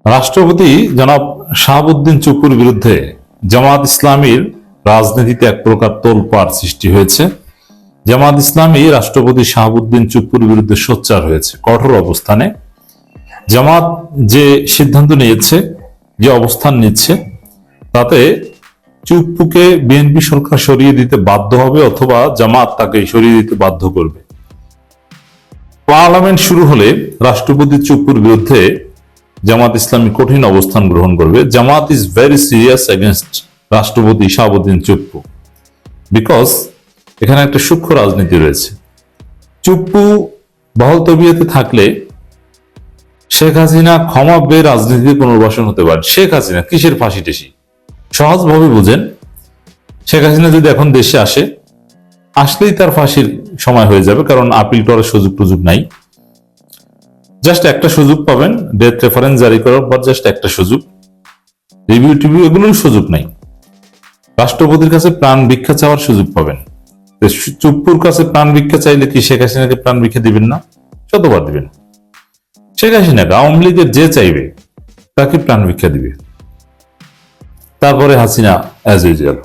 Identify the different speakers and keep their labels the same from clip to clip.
Speaker 1: রাষ্ট্রপতি জনাব শাহাবুদ্দিন চুপ্পুর বিরুদ্ধে জামাত ইসলামীর রাজনীতিতে এক প্রকার তোলপাড় সৃষ্টি হয়েছে। জামাত ইসলামী রাষ্ট্রপতি শাহাবুদ্দিন চুপ্পুর বিরুদ্ধে সোচ্চার হয়েছে কঠোর অবস্থানে। জামাত যে সিদ্ধান্ত নিয়েছে, যে অবস্থান নিচ্ছে, তাতে চুপ্পুকে বিএনপি সরকার সরিয়ে দিতে বাধ্য হবে অথবা জামাত তাকে সরিয়ে দিতে বাধ্য করবে। পার্লামেন্ট শুরু হলে রাষ্ট্রপতি চুপ্পুর বিরুদ্ধে জামাত ইসলামী কঠিন অবস্থান গ্রহণ করবে। জামাত ইজ ভেরি সিরিয়াস এগেনস্ট রাষ্ট্রপতি শাহাবুদ্দিন চুপ্পু, বিকজ এখানে একটা সূক্ষ্ম রাজনীতি রয়েছে। চুপ্পু বহাল তবিয়তে থাকলে শেখ হাসিনা ক্ষমা পেয়ে রাজনীতিতে পুনর্বাসন হতে পারে। শেখ হাসিনা কিসের ফাঁসি টেসি? সহজভাবে বুঝেন, শেখ হাসিনা যদি এখন দেশে আসলেই তার ফাঁসির সময় হয়ে যাবে, কারণ আপিল করার সুযোগ নাই। জাস্ট একটা সুযোগ পাবেন, ডেথ রেফারেন্স জারি করার পর জাস্ট একটা সুযোগ, রিভিউ টিভিউ এগুলোর সুযোগ নাই। রাষ্ট্রপতির কাছে প্রাণ ভিক্ষা চাওয়ার সুযোগ পাবেন। চুপ্পুর কাছে প্রাণ ভিক্ষা চাইলে কি শেখ হাসিনাকে প্রাণ ভিক্ষা দিবেন না? শতবার দিবেন। শেখ হাসিনাকে আওয়ামী লীগের যে চাইবে তাকে প্রাণ ভিক্ষা দিবে। তারপরে হাসিনা অ্যাজ ইউজুয়াল।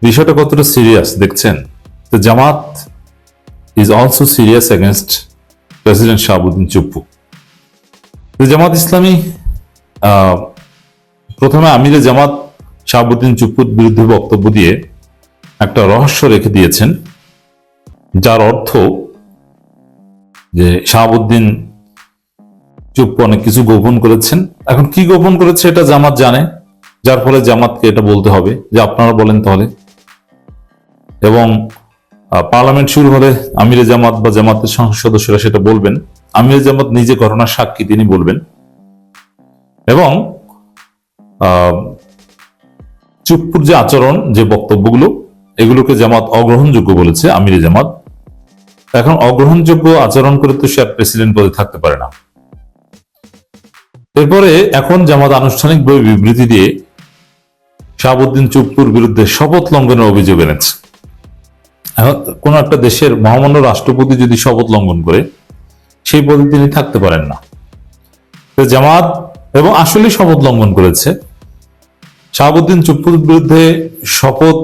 Speaker 1: বিষয়টা কতটা সিরিয়াস দেখছেন? তো Jamaat is also serious against president Shahabuddin Chuppu. Jamaat Islami প্রথমে আমিরে জামাত শাহাবুদ্দিন চুপ্পুর বিরুদ্ধে বক্তব্য দিয়ে একটা রহস্য রেখে দিয়েছেন, যার অর্থ যে শাহাবুদ্দিন চুপ্পু অনেক কিছু গোপন করেছেন। এখন কি গোপন করেছে এটা জামাত জানে, যার ফলে জামাতকে এটা বলতে হবে যে আপনারা বলেন তাহলে। এবং পার্লামেন্ট শুরু হলে আমিরে জামাত বা জামাতের সংসদ সদস্যরা সেটা বলবেন। আমিরে জামাত নিজে ঘটনার সাক্ষী, তিনি বলবেন। এবং চুপ্পুর যে আচরণ, যে বক্তব্যগুলো, এগুলোকে জামাত অগ্রহণযোগ্য বলেছে আমিরে জামাত। এখন অগ্রহণযোগ্য আচরণ করে তো সে প্রেসিডেন্ট পদে থাকতে পারে না। এরপরে এখন জামাত আনুষ্ঠানিক বিবৃতি দিয়ে শাহাবুদ্দিন চুপ্পুর বিরুদ্ধে শপথ লঙ্ঘনের অভিযোগ এনেছে। কোন একটা দেশের মহামান্য রাষ্ট্রপতি যদি শপথ লঙ্ঘন করে, সেই পদে তিনি থাকতে পারেন না। জামাত এবং আসলে শপথ লঙ্ঘন করেছে। শাহাবুদ্দিন চুপ্পুর বিরুদ্ধে শপথ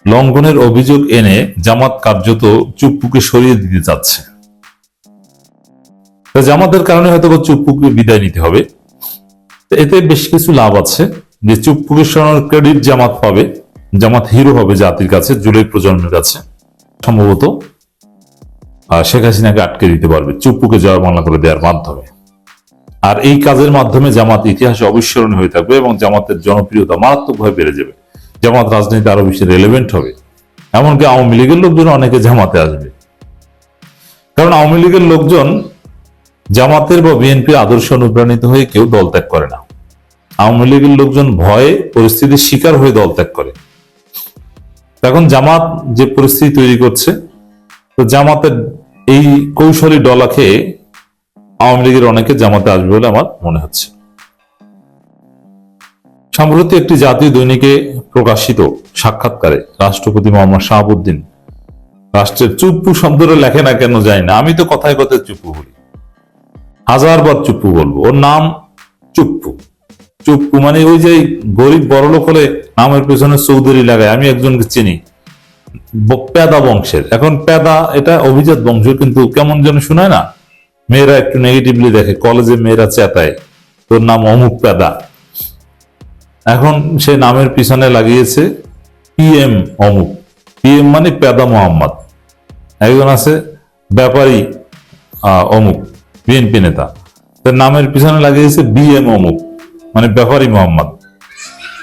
Speaker 1: লঙ্ঘনের অভিযোগ এনে জামাত কার্যত চুপ্পুকে সরিয়ে দিতে চাচ্ছে। জামাতের কারণে হয়তো চুপ্পুকে বিদায় নিতে হবে। এতে বেশ কিছু লাভ আছে, যে চুপ্পুকে সরানোর ক্রেডিট জামাত পাবে। জামাত হিরো হবে জাতির কাছে, জুলাই প্রজন্মের কাছে। সম্ভবত শেখ হাসিনাকে আটকে দিতে পারবে চুপ্পুকে জয়মালা করে দেওয়ার মাধ্যমে। আর এই কাজের মাধ্যমে জামাত ইতিহাসে অবিস্মরণীয় হয়ে থাকবে এবং জামাতের জনপ্রিয়তা মারাত্মকভাবে বেড়ে যাবে। জামাত রাজনীতি আরো বেশি রেলেভেন্ট হবে। এমনকি আওয়ামী লীগের লোকজন অনেকে জামাতে আসবে, কারণ আওয়ামী লীগের লোকজন জামাতের বা বিএনপির আদর্শ অনুপ্রাণিত হয়ে কেউ দল ত্যাগ করে না। আওয়ামী লীগের লোকজন ভয়ে পরিস্থিতির শিকার হয়ে দল ত্যাগ করে। এখন জামাত যে পরিস্থিতি তৈরি করছে, তো জামাতের এই কৌশলী ডলা খেয়ে আওয়ামী লীগের অনেকে জামাতে আসবে বলে আমার মনে হচ্ছে। সম্প্রতি একটি জাতীয় দৈনিকে প্রকাশিত সাক্ষাৎকারে রাষ্ট্রপতি মোহাম্মদ শাহাবুদ্দিন রাষ্ট্রের চুপ্পু শব্দটা লেখে না কেন জানি না, আমি তো কথায় কথায় চুপ্পু বলি, হাজারবার চুপ্পু বলবো। ওর নাম চুপ্পু। চুপ্পু মানে ওই যে গরিব বড়লোক হলে নামের পেছনে চৌধুরী লাগায়। আমি একজনকে চিনি, পেদা বংশের। এখন পেদা এটা অভিজাত বংশ, কিন্তু কেমন যেন শোনায় না, মেয়েরা একটু নেগেটিভলি দেখে, কলেজে মেয়েরা চেতায় তোর নাম অমুক পেদা। এখন সে নামের পিছনে লাগিয়েছে পিএম অমুক। পিএম মানে পেদা মোহাম্মদ। একজন আছে ব্যাপারী অমুক, বিএনপি নেতা, তার নামের পিছনে লাগিয়েছে বিএম অমুক, মানে ব্যাপারী মোহাম্মদ।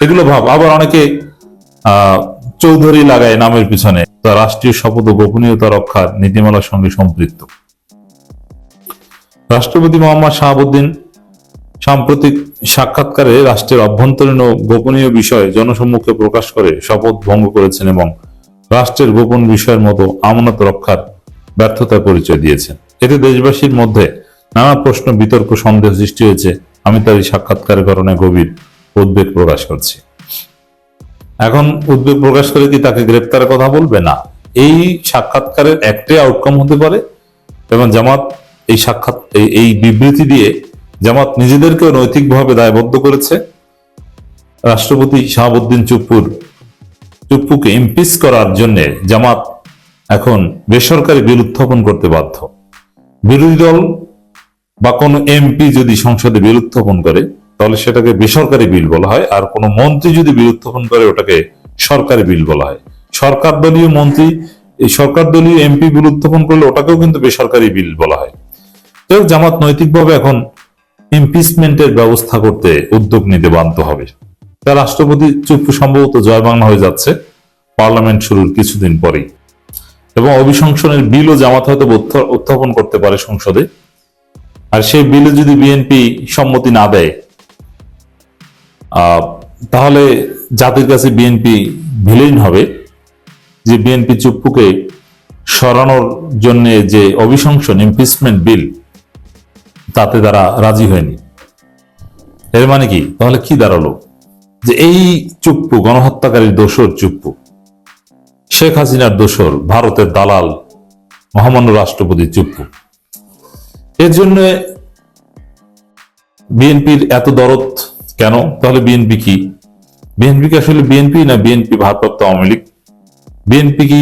Speaker 1: এগুলো ভাব। আবার অনেকে চৌধুরী লাগায় নামের পিছনে, তা রাষ্ট্রীয় শপথ ও গোপনীয়তা রক্ষার নীতিমালার সঙ্গে সম্পৃক্ত। রাষ্ট্রপতি মোহাম্মদ শাহাবুদ্দিন সাম্প্রতিক সাক্ষাৎকারে রাষ্ট্রের অভ্যন্তরীণ ও গোপনীয় বিষয় জনসম্মুখে প্রকাশ করে শপথ ভঙ্গ করেছেন এবং রাষ্ট্রের গোপন বিষয়ের মতো আমানত রক্ষার ব্যর্থতার পরিচয় দিয়েছেন। এতে দেশবাসীর মধ্যে নানা প্রশ্ন, বিতর্ক, সন্দেহ সৃষ্টি হয়েছে। আমি তার এই সাক্ষাৎকারের কারণে গভীর উদ্বেগ প্রকাশ করছি। এখন উদ্বেগ প্রকাশ করে কি তাকে গ্রেপ্তারের কথা বলবে? না। এই সাক্ষাৎকারের একটাই আউটকাম হতে পারে এবং জামাত এই বিবৃতি দিয়ে জামাত নিজেদেরকেও নৈতিকভাবে দায়বদ্ধ করেছে। রাষ্ট্রপতি শাহাবুদ্দিন চুপ্পুকে ইমপিচ করার জন্য জামাত এখন বেসরকারি বিল উত্থাপন করতে বাধ্য। বিরোধী দল বা কোনো এমপি যদি সংসদে বিল উত্থাপন করে তাহলে সেটাকে বেসরকারি বিল বলা হয়, আর কোনো মন্ত্রী যদি বিল উত্থাপন করে ওটাকে সরকারি বিল বলা হয়। সরকার দলীয় মন্ত্রী এই সরকার দলীয় এমপি বিল উত্থাপন করলে ওটাকেও কিন্তু বেসরকারি বিল বলা হয়। তো জামাত নৈতিকভাবে এখন ইমপিচমেন্টের ব্যবস্থা করতে উদ্যোগ নিতে বাধ্য হবে। তা রাষ্ট্রপতি চুপ্পু সম্ভবত জয় বাংলা হয়ে যাচ্ছে পার্লামেন্ট শুরুর কিছুদিন পরেই, এবং অভিশংসনের বিলও জামাত হয়তো উত্থাপন করতে পারে সংসদে। আর সেই বিলে যদি বিএনপি সম্মতি না দেয় তাহলে জাতির কাছে বিএনপি ভিলেন হবে, যে বিএনপি চুপ্পুকে সরানোর জন্য যে অভিশংসন ইমপিচমেন্ট বিল তাতে তারা রাজি হয়নি। এর মানে কি? তাহলে কি দাঁড়ালো? যে এই চুপ্পু গণহত্যাকারীর দোসর চুপ্পু, শেখ হাসিনার দোসর, ভারতের দালাল মহামান্য রাষ্ট্রপতি চুপ্পু। এর জন্য বিএনপির এত দরদ কেন? তাহলে বিএনপি কি? বিএনপি কি আসলে বিএনপি, না বিএনপি ভারপ্রাপ্ত আওয়ামী লীগ? বিএনপি কি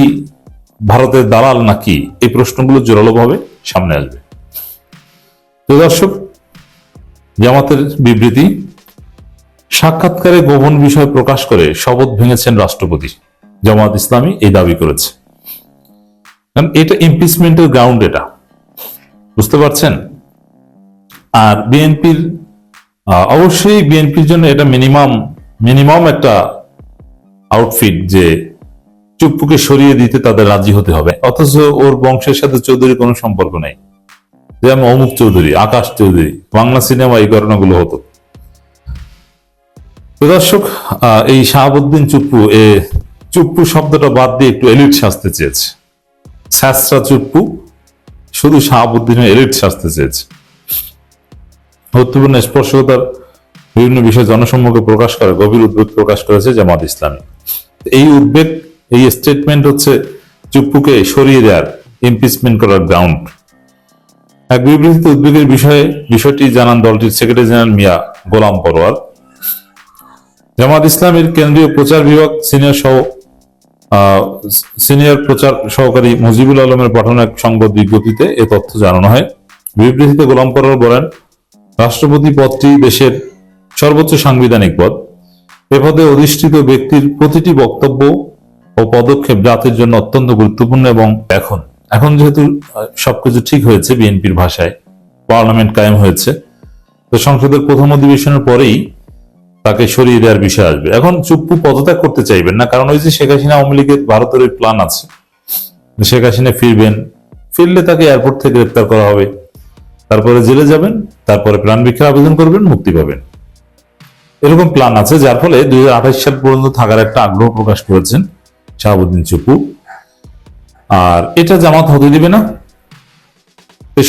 Speaker 1: ভারতের দালাল নাকি? এই প্রশ্নগুলো জোরালোভাবে সামনে আসবে। তো দর্শক, জামাতের বিবৃতি, সাক্ষাৎকারে গোপন বিষয় প্রকাশ করে শপথ ভেঙেছেন রাষ্ট্রপতি। জামাত ইসলামী এই দাবি করেছে, কারণ এটা ইমপিচমেন্টের গ্রাউন্ড, এটা বুঝতে পারছেন। আর বিএনপির অবশ্যই বিএনপির জন্য এটা মিনিমাম একটা আউটফিট যে চুপ্পুকে সরিয়ে দিতে তাদের রাজি হতে হবে, অথচ ওর বংশের সাথে চৌধুরী কোনো সম্পর্ক নেই। যে আমি অমুক চৌধুরী, আকাশ চৌধুরী, বাংলা সিনেমা এই ঘটনাগুলো হতো। তো দর্শক, এই শাহাবুদ্দিন চুপ্পু শব্দটা বাদ দিয়ে একটু এলিট সাজতে চেয়েছে। স্যাসরা চুপ্পু শুধু শাহাবুদ্দিনের এলিট সাজতে চেয়েছে। গুরুত্বপূর্ণ স্পর্শতার বিভিন্ন বিষয় জনসম্মুখে প্রকাশ করে গভীর উদ্বেগ প্রকাশ করেছে জামাত ইসলামী। এই উদ্বেগ, এই স্টেটমেন্ট হচ্ছে চুপ্পুকে সরিয়ে দেওয়ার, ইমপিচমেন্ট করার গ্রাউন্ড। এক বিবৃতিতে উদ্বেগের বিষয়টি জানান দলটির সেক্রেটারি জেনারেল মিয়া গোলাম পরোয়ার। জামাত ইসলামীর কেন্দ্রীয় প্রচার বিভাগ সিনিয়র প্রচার সহকারী মুজিবুল আলমের পাঠানো এক সংবাদ বিজ্ঞপ্তিতে এ তথ্য জানানো হয়। বিবৃতিতে গোলাম পরোয়ার বলেন, রাষ্ট্রপতি পদটি দেশের সর্বোচ্চ সাংবিধানিক পদ। এ পদে অধিষ্ঠিত ব্যক্তির প্রতিটি বক্তব্য ও পদক্ষেপ জাতির জন্য অত্যন্ত গুরুত্বপূর্ণ, এবং এখন যেহেতু সবকিছু ঠিক হয়েছে, বিএনপির ভাষায় পার্লামেন্ট কায়েম হয়েছে, তো সংসদের প্রথম অধিবেশনের পরেই তাকে সরিয়ে দেওয়ার বিষয় আসবে। এখন চুপ্পু পদত্যাগ করতে চাইবেন না, কারণ ওই যে শেখ হাসিনা আওয়ামী লীগের ভারতের ওই প্ল্যান আছে, শেখ হাসিনা ফিরলে তাকে এয়ারপোর্ট থেকে গ্রেপ্তার করা হবে, তারপরে জেলে যাবেন, তারপরে প্রাণ ভিক্ষার আবেদন করবেন, মুক্তি পাবেন, এরকম প্ল্যান আছে। যার ফলে 2028 সাল পর্যন্ত থাকার একটা আগ্রহ প্রকাশ করেছেন শাহাবুদ্দিন চুপ্পু। আর এটা জামাত হতে দিবে না।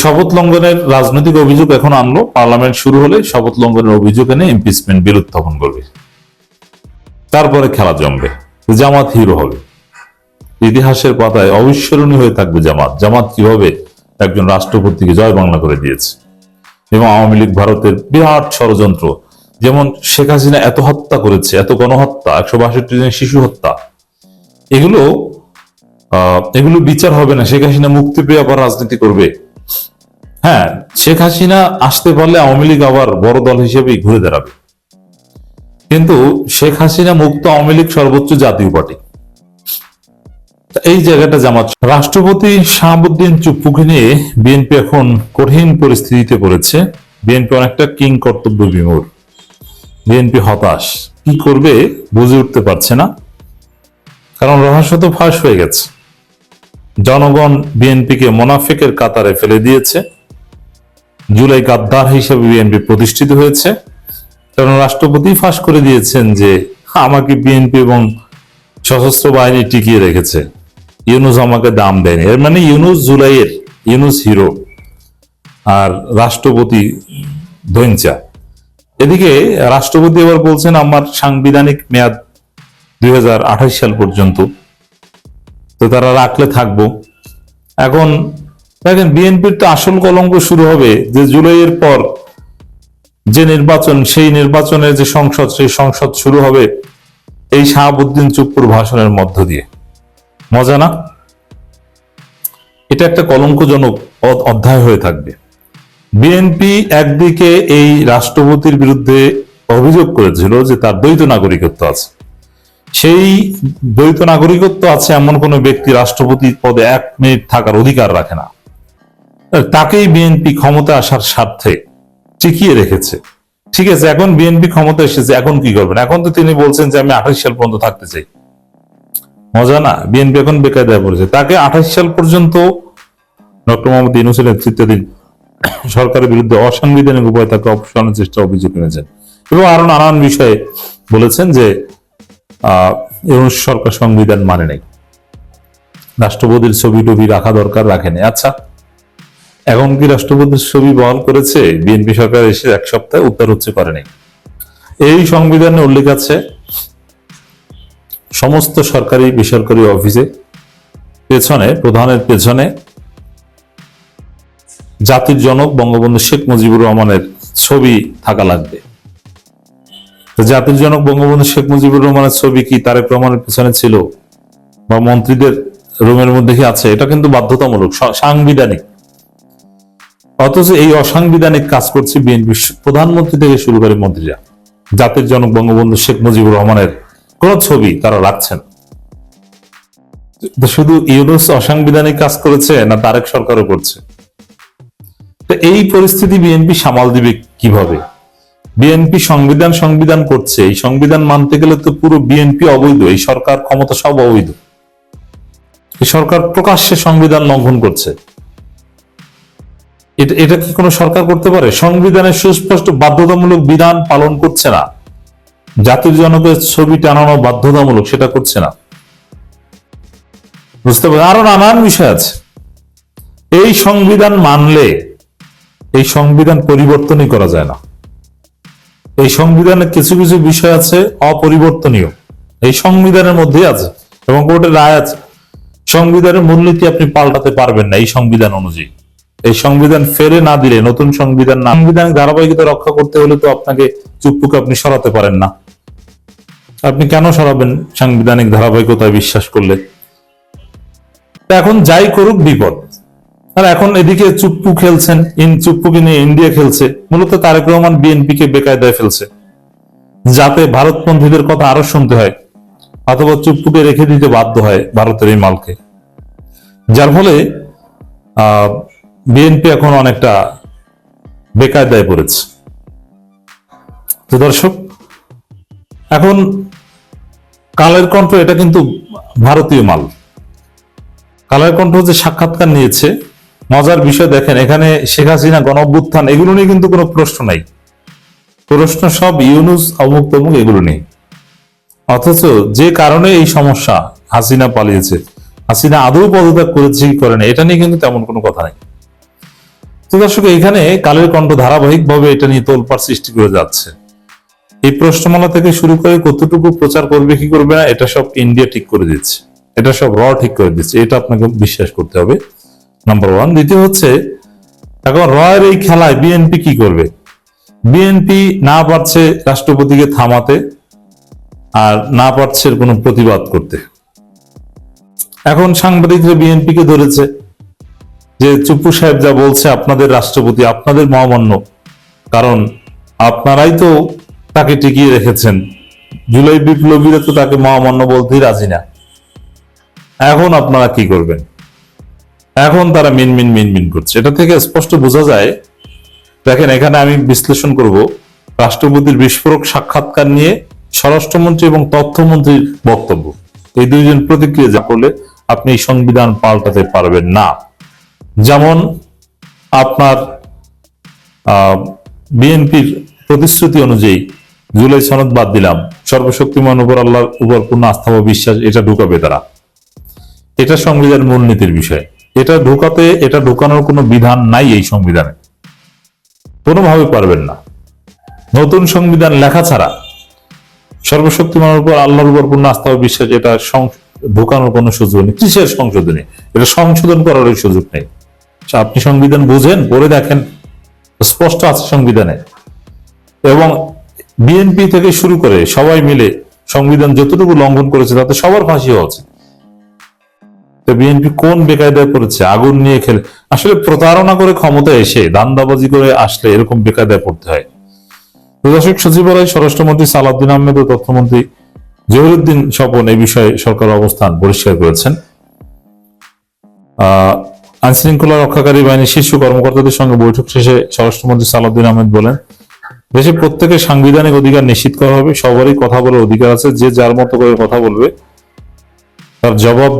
Speaker 1: শপথ লঙ্ঘনের রাজনৈতিক অভিযোগ এখন আনলো, পার্লামেন্ট শুরু হলে শপথ লঙ্ঘনের অভিযোগ এনে ইমপিচমেন্ট বিল উত্থাপন করবে, তারপরে খেলা জমবে, জামাত হিরো হবে। ইতিহাসের পাতায় অবিস্মরণীয় হয়ে থাকবে জামাত কিভাবে একজন রাষ্ট্রপতিকে জয় বাংলা করে দিয়েছে। এবং আওয়ামী লীগ ভারতের বিরাট ষড়যন্ত্র, যেমন শেখ হাসিনা এত হত্যা করেছে, এত গণহত্যা, 162 জন শিশু হত্যা, এগুলো বিচার হবে না। শেখ হাসিনা মুক্তি পেয়ে আবার রাজনীতি করবে। হ্যাঁ, শেখ হাসিনা আসতে পারলে আওয়ামী লীগ আবার বড় দল হিসেবেই ঘুরে দাঁড়াবে, কিন্তু শেখ হাসিনা মুক্ত আওয়ামী লীগ সর্বোচ্চ জাতীয় পার্টি। এই জায়গাটা জামাত। রাষ্ট্রপতি শাহাবুদ্দিন চুপ্পুকে নিয়ে বিএনপি এখন কঠিন পরিস্থিতিতে পড়েছে। বিএনপি অনেকটা কিং কর্তব্য বিমূঢ়। বিএনপি হতাশ, কি করবে বুঝে উঠতে পারছে না, কারণ রহস্য তো ফাঁস হয়ে গেছে। জনগণ বিএনপিকে মোনাফিকের কাতারে ফেলে দিয়েছে। জুলাই গাদ্দার হিসেবে বিএনপি প্রতিষ্ঠিত হয়েছে, কারণ রাষ্ট্রপতি ফাঁস করে দিয়েছেন যে আমাকে বিএনপি এবং সশস্ত্র বাহিনী টিকিয়ে রেখেছে, ইউনুস আমাকে দাম দেয়নি। এর মানে ইউনুস হিরো আর রাষ্ট্রপতি ধৈঞ্চা। এদিকে রাষ্ট্রপতি এবার বলছেন আমার সাংবিধানিক মেয়াদ 2028 সাল পর্যন্ত, তো তারা রাখলে থাকবো। এখন দেখেন বিএনপির তো আসল কলঙ্ক শুরু হবে যে জুলাইয়ের পর যে নির্বাচন, সেই নির্বাচনের যে সংসদ, সেই সংসদ শুরু হবে এই শাহাবুদ্দিন চুপ্পুর ভাষণের মধ্য দিয়ে। মজা না? এটা একটা কলঙ্কজনক অধ্যায় হয়ে থাকবে। বিএনপি একদিকে এই রাষ্ট্রপতির বিরুদ্ধে অভিযোগ করেছিল যে তার দ্বৈত নাগরিকত্ব আছে। সেই দ্বৈত নাগরিকত্ব আছে এমন কোন ব্যক্তি রাষ্ট্রপতি পদে 1 মিনিট থাকার অধিকার রাখে না। তাকেই বিএনপি ক্ষমতা আসার স্বার্থে টিকিয়ে রেখেছে। ঠিক আছে, এখন বিএনপি ক্ষমতা এসেছে, এখন কি করবেন? এখন তো তিনি বলছেন যে আমি 28 সাল পর্যন্ত থাকতে চাই। মজা না? বিএনপি এখন বেকায়দায় পড়েছে। তাকে 28 সাল পর্যন্ত ডক্টর মোহাম্মদ ইউনূসের নেতৃত্বাধীন সরকারের বিরুদ্ধে অসাংবিধানিক উপায় তাকে অপসারণের চেষ্টা অভিযোগ এনেছেন এবং আরো নানান বিষয়ে বলেছেন যে ইউনূস সরকার সংবিধান মানে নাই, রাষ্ট্রপতির ছবি টবি রাখা দরকার, রাখেনি। আচ্ছা, এখন কি রাষ্ট্রপতির ছবি বহাল করেছে বিএনপি সরকার এসে 1 সপ্তাহে? উত্তর হচ্ছে করেনি। এই সংবিধানে উল্লেখ আছে সমস্ত সরকারি বেসরকারি অফিসে পেছনে, প্রধানের পেছনে জাতির জনক বঙ্গবন্ধু শেখ মুজিবুর রহমানের ছবি থাকা লাগবে। জাতির জনক বঙ্গবন্ধু শেখ মুজিবুর রহমানের ছবি কি তারেক রহমানের পেছনে ছিল বা মন্ত্রীদের রুমের মধ্যে কি আছে? এটা কিন্তু বাধ্যতামূলক, সাংবিধানিক। অথচ এই অসাংবিধানিক কাজ করছে বিএনপি প্রধানমন্ত্রী থেকে শুরু করে মন্ত্রীরা। জাতির জনক বঙ্গবন্ধু শেখ মুজিবুর রহমানের কোন ছবি তারা রাখছেন। শুধু ইউনূস অসাংবিধানিক কাজ করেছে না তারেক সরকারও করছে? এই পরিস্থিতি বিএনপি সামাল দিবে কিভাবে? বিএনপি সংবিধান করছে, এই সংবিধান মানতে গেলে তো পুরো বিএনপি অবৈধ, এই সরকার ক্ষমতা সব অবৈধ। এই সরকার প্রকাশ্যে সংবিধান লঙ্ঘন করছে। এটা কি কোনো সরকার করতে পারে? সংবিধানের সুস্পষ্ট বাধ্যতামূলক বিধান পালন করছে না, জাতির জনকের ছবি টানানো বাধ্যতামূলক, সেটা করছে না। বুঝতে পারে? আরো নানান বিষয় আছে। এই সংবিধান মানলে এই সংবিধান পরিবর্তনই করা যায় না। এই সংবিধানে কিছু কিছু বিষয় আছে অপরিবর্তনীয়, এই সংবিধানের মধ্যেই আছে এবং কোর্টের রায় আছে। সংবিধানের মূলনীতি আপনি পাল্টাতে পারবেন না এই সংবিধান অনুযায়ী। এই সংবিধান ফেরে না দিলে নতুন সংবিধান না, সাংবিধানিক ধারাবাহিকতা রক্ষা করতে হলে তো আপনাকে চুপ্পুকে আপনি সরাতে পারেন না। আপনি কেন সরাবেন সাংবিধানিক ধারাবাহিকতায় বিশ্বাস করলে? এখন যাই করুক বিপদ। আর এখন এদিকে চুপ্পু খেলছেন, চুপ্পুকে নিয়ে ইন্ডিয়া খেলছে। মূলত তারেক রহমান বিএনপিকে বেকায়দায় ফেলছে যাতে ভারতপন্থীদের কথা আরো শুনতে হয় অথবা চুপ্পুকে রেখে দিতে বাধ্য হয় ভারতের এই মালকে, যার ফলে বিএনপি এখন অনেকটা বেকায়দায় পড়েছে। তো দর্শক, এখন কালের কণ্ঠ এটা কিন্তু ভারতীয় মাল। কালের কণ্ঠ যে সাক্ষাৎকার নিয়েছে, মজার বিষয় দেখেন, এখানে শেখ হাসিনা, গণঅভ্যুত্থান এগুলো নিয়ে কিন্তু কোনো প্রশ্ন নাই। প্রশ্ন সব ইউনূস, অমুক তমুক, এগুলো নেই। অথচ যে কারণে এই সমস্যা, হাসিনা পালিয়েছে, হাসিনা আদৌ পদত্যাগ করেছে কি করে না, এটা নিয়ে কিন্তু তেমন কোনো কথা নেই। তো দর্শক, এখানে কালের কণ্ঠ ধারাবাহিকভাবে এটা নিয়ে তোলপাড় সৃষ্টি করে যাচ্ছে। এই প্রশ্নমালা থেকে শুরু করে কতটুকু প্রচার করবে কি করবে না, এটা সব ইন্ডিয়া ঠিক করে দিচ্ছে, এটা সব ঠিক করে দিচ্ছে। এটা আপনাকে বিশ্বাস করতে হবে, নাম্বার 1। দ্বিতীয় হচ্ছে, এখন এর এই খেলায় বিএনপি কি করবে? বিএনপি না পারছে রাষ্ট্রপতিকে থামাতে, আর না পারছে কোনো প্রতিবাদ করতে। এখন সাংবাদিকরা বিএনপিকে ধরেছে যে চুপ্পু সাহেব যা বলছে, আপনাদের রাষ্ট্রপতি, আপনাদের মহামান্য, কারণ আপনারাই তো তাকে টিকিয়ে রেখেছেন। জুলাই বিপ্লবীরা তো তাকে মহামান্য বলতেই রাজি না। এখন আপনারা কি করবেন? এখন তারা মিনমিন করছে। এটা থেকে স্পষ্ট বোঝা যায়। দেখেন, এখানে আমি বিশ্লেষণ করব রাষ্ট্রপতির বিস্ফোরক সাক্ষাৎকার নিয়ে স্বরাষ্ট্রমন্ত্রী এবং তথ্যমন্ত্রীর বক্তব্য। এই দুইজন প্রতিক্রিয়া যা করলে আপনি এই সংবিধান পাল্টাতে পারবেন না। যেমন আপনার বিএনপির প্রতিশ্রুতি অনুযায়ী জুলাই সনদ বাদ দিলাম, সর্বশক্তিমান উপর আল্লাহর উপর পূর্ণ আস্থা ও বিশ্বাস, এটা ঢুকাবে তারা। এটা সংবিধান মূলনীতির বিষয়। এটা ঢুকানোর কোনো বিধান নাই এই সংবিধানে, কোনোভাবে পারবেন না। নতুন সংবিধান লেখা ছাড়া সর্বশক্তিমানের উপর আল্লাহর উপর পূর্ণ আস্থা ও বিশ্বাস, এটা ঢুকানোর কোনো সুযোগ নেই। কিসের সংশোধনী? এটা সংশোধন করার সুযোগ নেই। আপনি সংবিধান বুঝেন, পড়ে দেখেন, স্পষ্ট আছে সংবিধানে। এবং বিএনপি থেকে শুরু করে সবাই মিলে সংবিধান যতটুকু লঙ্ঘন করেছে তাতে সবার ফাঁসি হওয়া উচিত। তো বিএনপি কোন বেকায়দায় পড়েছে? আগুন নিয়ে খেলে, আসলে প্রতারণা করে ক্ষমতায় এসে দান্দাবাজি করে আসলে এরকম বেকায়দায় পড়তে হয়। প্রশাসক সচিবালয় স্বরাষ্ট্রমন্ত্রী সালাউদ্দিন আহমেদ ও তথ্যমন্ত্রী জহিরুদ্দিন স্বপন এই বিষয়ে সরকার অবস্থান পরিষ্কার করেছেন। আইন শৃঙ্খলা রক্ষাকারী বাহিনীর শীর্ষ কর্মকর্তাদের সঙ্গে বৈঠক শেষে স্বরাষ্ট্রমন্ত্রী সালাউদ্দিন আহমেদ বলেন, দেশে প্রত্যেকের সাংবিধানিক অধিকার নিশ্চিত করা হবে। সবারই কথা বলার অধিকার আছে। যে যার মতো করে কথা বলবে তার জবাব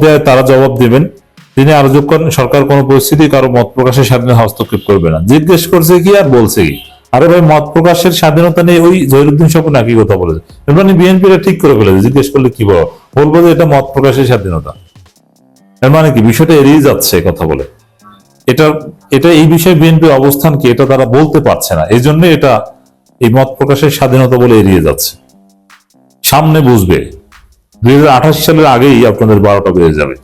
Speaker 1: দেওয়ার তারা জবাব দেবেন। তিনি আরো যোগ করেন, সরকার কোনো পরিস্থিতি কারো মত প্রকাশের স্বাধীনতা হস্তক্ষেপ করবে না। জিজ্ঞেস করছে কি আর বলছে কি? আরে ভাই, মত প্রকাশের স্বাধীনতা নেই, ওই জহিরুদ্দিন স্বপন একই কথা বলেছে। মানে বিএনপিরা ঠিক করে ফেলেছে, জিজ্ঞেস করলে কি বলবো যে এটা মত প্রকাশের স্বাধীনতা। এর মানে কি? বিষয়টা এড়িয়ে যাচ্ছে কথা বলে। এটা এই বিষয়ে বিএনপির অবস্থান কি এটা তারা বলতে পারছে না, এই জন্য এটা এই মত প্রকাশের স্বাধীনতা বলে এড়িয়ে যাচ্ছে। সামনে বুঝবে, 2028 সালের আগেই আপনাদের 12টা বেজে যাবে।